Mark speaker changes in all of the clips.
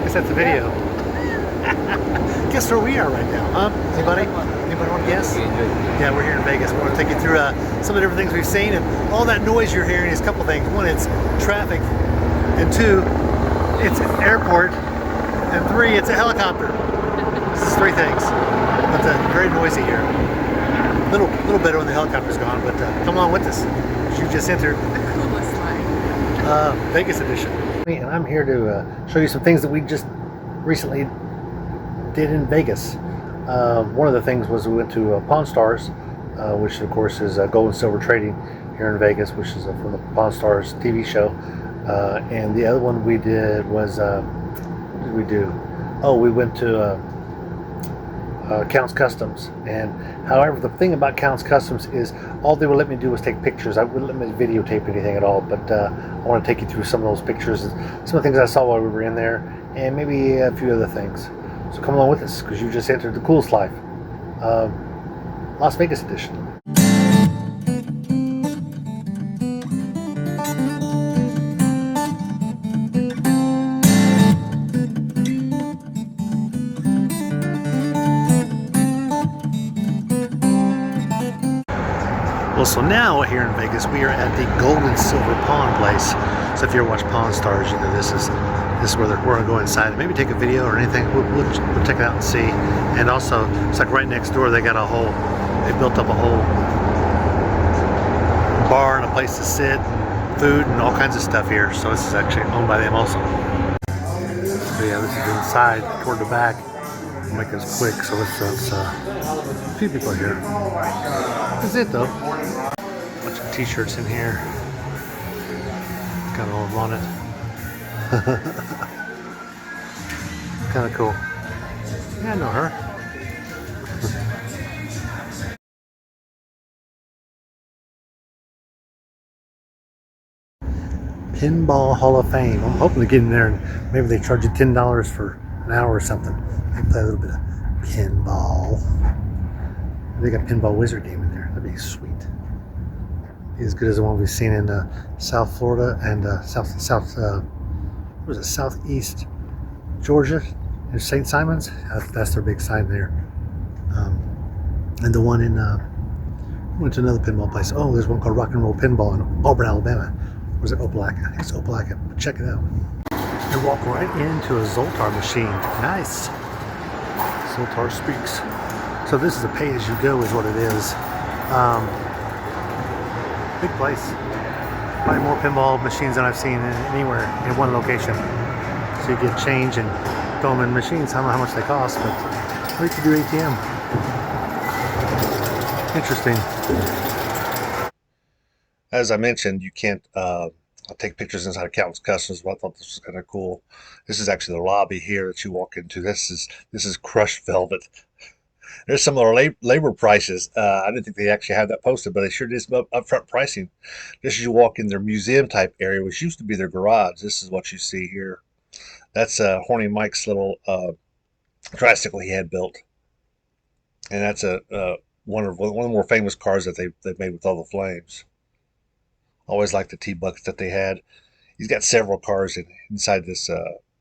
Speaker 1: guess that's a video. Guess where we are right now, huh? Anybody? Anybody want to guess? Yeah, we're here in Vegas. We're going to take you through some of the different things we've seen, and all that noise you're hearing is a couple things. One, it's traffic, and two, it's an airport, and three, it's a helicopter. This is three things. But very noisy here. A little better when the helicopter's gone, but come along with us. You just entered
Speaker 2: The coolest line.
Speaker 1: Vegas edition. And I'm here to show you some things that we just recently did in Vegas. One of the things was we went to Pawn Stars, which of course is gold and silver trading here in Vegas, which is from the Pawn Stars TV show. And the other one we did was, what did we do? Oh, we went to Counts Customs. And however, the thing about Counts Customs is all they would let me do was take pictures. I wouldn't let me videotape anything at all, but I want to take you through some of those pictures, some of the things I saw while we were in there, and maybe a few other things. So come along with us, because you just entered the coolest life, Las Vegas edition. Well, so now here in Vegas, we are at the gold and silver pawn place. So if you ever watch Pawn Stars, you know this is where we're gonna go inside and maybe take a video or anything. We'll check it out and see. And also, it's like right next door, they got they built up a whole bar and a place to sit, and food and all kinds of stuff here. So this is actually owned by them also. So yeah, this is inside toward the back. We'll make this quick, so it's a few people here. That's it though. A bunch of t-shirts in here. Got all of them on it. Kind of cool. Yeah, I know her. Pinball Hall of Fame. I'm hoping to get in there and maybe they charge you $10 for an hour or something. Maybe play a little bit of pinball. They got a pinball wizard game in there. That'd be sweet. Be as good as the one we've seen in South Florida and Southeast Georgia in St. Simon's. That's their big sign there. And the one in went to another pinball place. Oh, there's one called Rock and Roll Pinball in Auburn, Alabama. Or is it Opelika? I think it's Opelika. Check it out. You walk right into a Zoltar machine. Nice. Zoltar Speaks. So this is a pay-as-you-go is what it is. Big place. Probably more pinball machines than I've seen anywhere in one location. So you get change and throw them in machines. I don't know how much they cost, but or you could do ATM. Interesting. As I mentioned, you can't take pictures inside of Counts Customs, but I thought this was kind of cool. This is actually the lobby here that you walk into. This is crushed velvet. There's some of our labor prices. I didn't think they actually have that posted, but they sure did some upfront pricing. Just as you walk in their museum type area, which used to be their garage, this is what you see here. That's Horny Mike's little tricycle he had built, and that's one of the more famous cars that they've made with all the flames. Always liked the T-Buckets that they had. He's got several cars inside this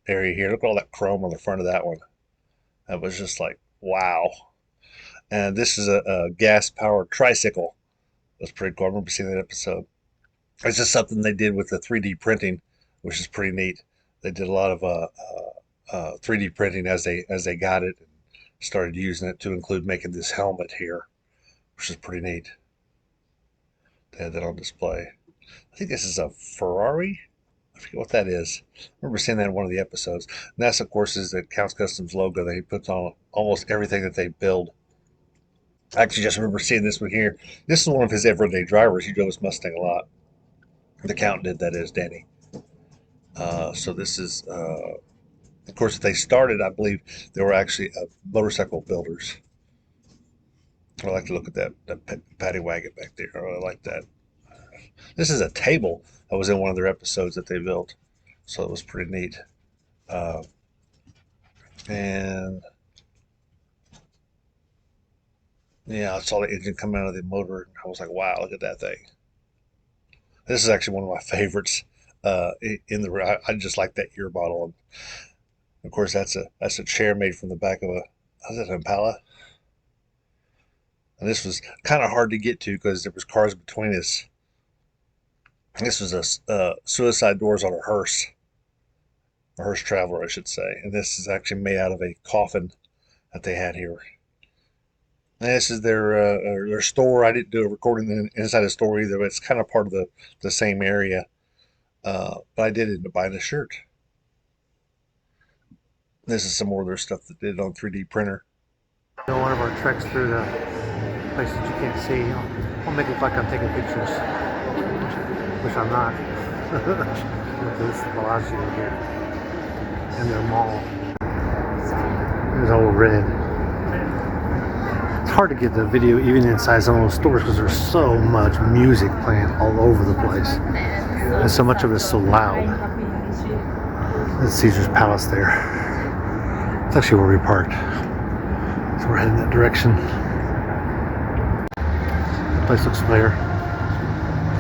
Speaker 1: area here. Look at all that chrome on the front of that one. That was just like, wow. And this is a gas-powered tricycle. That's pretty cool. I remember seeing that episode. It's just something they did with the 3D printing, which is pretty neat. They did a lot of 3D printing as they got it and started using it to include making this helmet here, which is pretty neat. They had that on display. I think this is a Ferrari. I forget what that is. I remember seeing that in one of the episodes. And that's, of course, is the Counts Customs logo that he puts on almost everything that they build. I actually just remember seeing this one here. This is one of his everyday drivers. He drove his Mustang a lot. The Count did, that is, Danny. So this is, of course, if they started, I believe they were actually motorcycle builders. I like to look at that paddy wagon back there. I really like that. This is a table that was in one of their episodes that they built. So it was pretty neat. And yeah, I saw the engine come out of the motor. And I was like, wow, look at that thing. This is actually one of my favorites in the. I just like that ear bottle. Of course, that's a chair made from the back of a, was it an Impala? And this was kind of hard to get to because there was cars between us. This was a suicide doors on a hearse Traveler, I should say. And this is actually made out of a coffin that they had here. And this is their store. I didn't do a recording inside the store either, but it's kind of part of the same area. But I did end up buying a shirt. This is some more of their stuff that did on 3D printer.
Speaker 3: One of our treks through the places you can't see. I'll make it look like I'm taking pictures, which I'm not. This is Bellagio here, and their mall. It's all red. It's hard to get the video even inside some of those stores because there's so much music playing all over the place, and so much of it's so loud. There's Caesar's Palace there. It's actually where we parked. So we're heading that direction. The place looks familiar.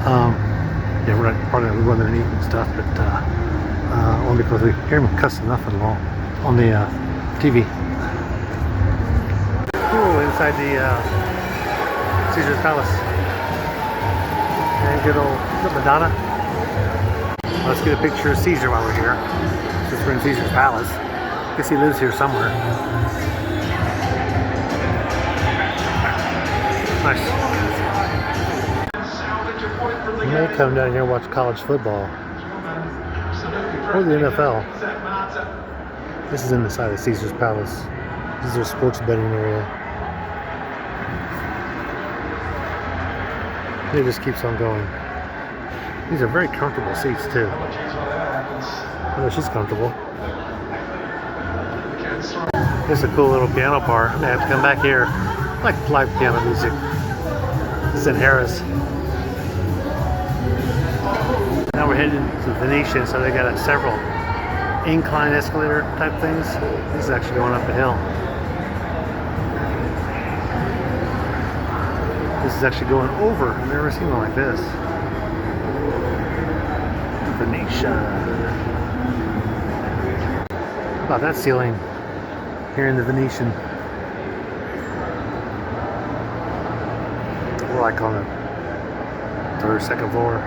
Speaker 3: Yeah, we're not probably going to go in there and eat and stuff, but only because we hear him cuss enough on the TV. Cool, inside the Caesar's Palace. And good old Madonna. Let's get a picture of Caesar while we're here. Since we're in Caesar's Palace. I guess he lives here somewhere. Nice. You may come down here and watch college football. Or the NFL. This is inside of Caesar's Palace. This is their sports betting area. It just keeps on going. These are very comfortable seats too. I know she's comfortable. This is a cool little piano bar. I have to come back here. I like live piano music. This is in Harris. Now we're heading to Venetian, so they got several incline escalator type things. This is actually going up a hill. This is actually going over. I've never seen one like this. Venetian. How about that ceiling here in the Venetian? We're like on the third, second floor.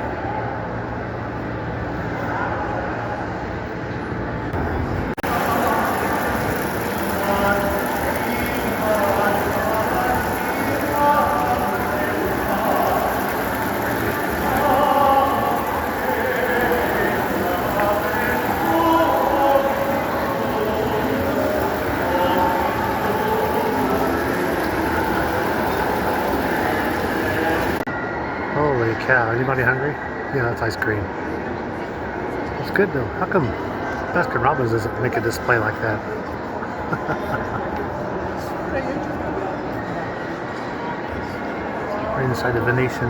Speaker 3: Holy cow, anybody hungry? Yeah, that's ice cream. It's good though. How come Baskin Robbins doesn't make a display like that? Right inside the Venetian.